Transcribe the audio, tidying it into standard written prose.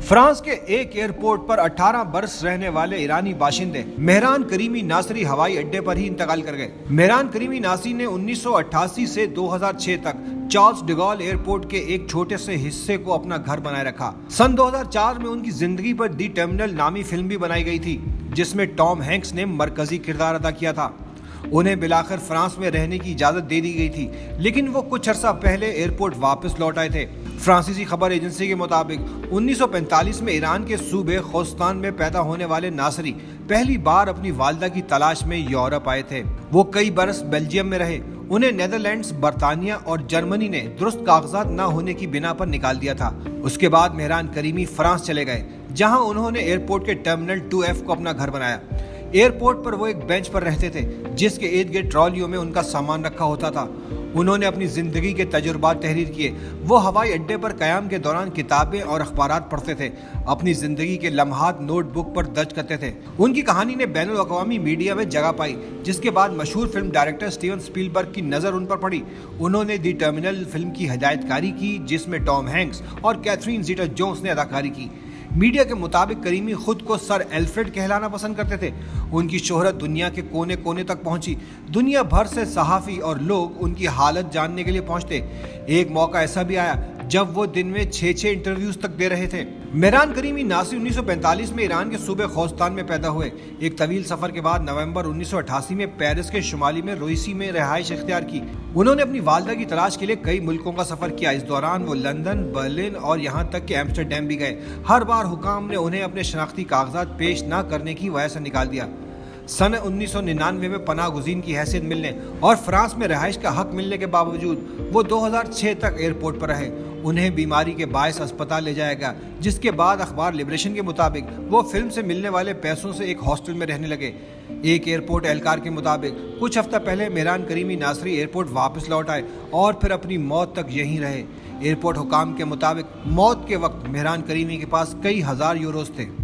France के एक airport पर 18 बरस रहने वाले ईरानी बाशिंदे मेहरान करीमी नासरी हवाई अड्डे पर ही इंतकाल कर गए। मेहरान करीमी नासरी ने 1988 से 2006 तक चार्ल्स डिगॉल एयरपोर्ट के एक छोटे से हिस्से को अपना घर बनाए रखा। सन 2004 में उनकी जिंदगी पर दी टर्मिनल नामी फिल्म भी बनाई गई थी, जिसमें टॉम हैंक्स ने मरकजी किरदार अदा किया था। उन्हें बिलाखिर फ्रांस में रहने की इजाजत दे दी गई थी, लेकिन वो कुछ अरसा पहले एयरपोर्ट वापस लौट आए थे। फ्रांसीसी खबर एजेंसी के मुताबिक 1945 में ईरान के सूबे खोस्तान में पैदा होने वाले नासरी पहली बार अपनी वालिदा की तलाश में यूरोप आए थे। वो कई बरस बेल्जियम में रहे। उन्हें नेदरलैंड्स, बर्तानिया और जर्मनी ने दुरुस्त कागजात न होने की बिना पर निकाल दिया था। उसके बाद मेहरान करीमी फ्रांस चले गए, जहां उन्होंने एयरपोर्ट के टर्मिनल 2F को अपना घर बनाया। एयरपोर्ट पर वो एक बेंच पर रहते थे, जिसके इर्द गिर्द ट्रॉलियों में उनका सामान रखा होता था। उन्होंने अपनी जिंदगी के तजुर्बात तहरीर किए। वो हवाई अड्डे पर कयाम के दौरान किताबें और अखबारात पढ़ते थे, अपनी जिंदगी के लम्हात नोटबुक पर दर्ज करते थे। उनकी कहानी ने बैनुल अक़वामी मीडिया में जगह पाई, जिसके बाद मशहूर फिल्म डायरेक्टर स्टीवन स्पीलबर्ग की नज़र उन पर पड़ी। उन्होंने दी टर्मिनल फिल्म की हिदायतकारी की, जिसमें टॉम हैंक्स और कैथरीन ज़ीटा-जोन्स ने अदाकारी की। मीडिया के मुताबिक करीमी खुद को सर एल्फ्रेड कहलाना पसंद करते थे। उनकी शोहरत दुनिया के कोने कोने तक पहुंची। दुनिया भर से सहाफ़ी और लोग उनकी हालत जानने के लिए पहुंचते। एक मौका ऐसा भी आया जब वो दिन में 6 इंटरव्यूज तक दे रहे थे। मेहरान करीमी नासरी 1945 में ईरान के सूबे खोस्तान में पैदा हुए। एक तवील सफर के बाद नवंबर 1988 में पेरिस के शुमाली में रोइसी में रिहाइश इख्तियार की। उन्होंने अपनी वालिदा की तलाश के लिए कई मुल्कों का सफर किया। इस दौरान वो लंदन, बर्लिन और यहाँ तक कि एम्स्टरडैम भी गए। हर बार हुकाम ने उन्हें अपने शनाख्ती कागजात पेश न करने की वजह से निकाल दिया। सन 1999 में पनाह गुज़ीन की हैसियत मिलने और फ्रांस में रहाइश का हक मिलने के बावजूद वो 2006 तक एयरपोर्ट पर रहे। उन्हें बीमारी के बायस अस्पताल ले जाया गया, जिसके बाद अखबार लिबरेशन के मुताबिक वो फिल्म से मिलने वाले पैसों से एक हॉस्टल में रहने लगे। एक एयरपोर्ट एहलकार के मुताबिक कुछ हफ्ता पहले मेहरान करीमी नासरी एयरपोर्ट वापस लौट आए और फिर अपनी मौत तक यहीं रहे। एयरपोर्ट हुकाम के मुताबिक मौत के वक्त मेहरान करीमी के पास कई हज़ार यूरोज थे।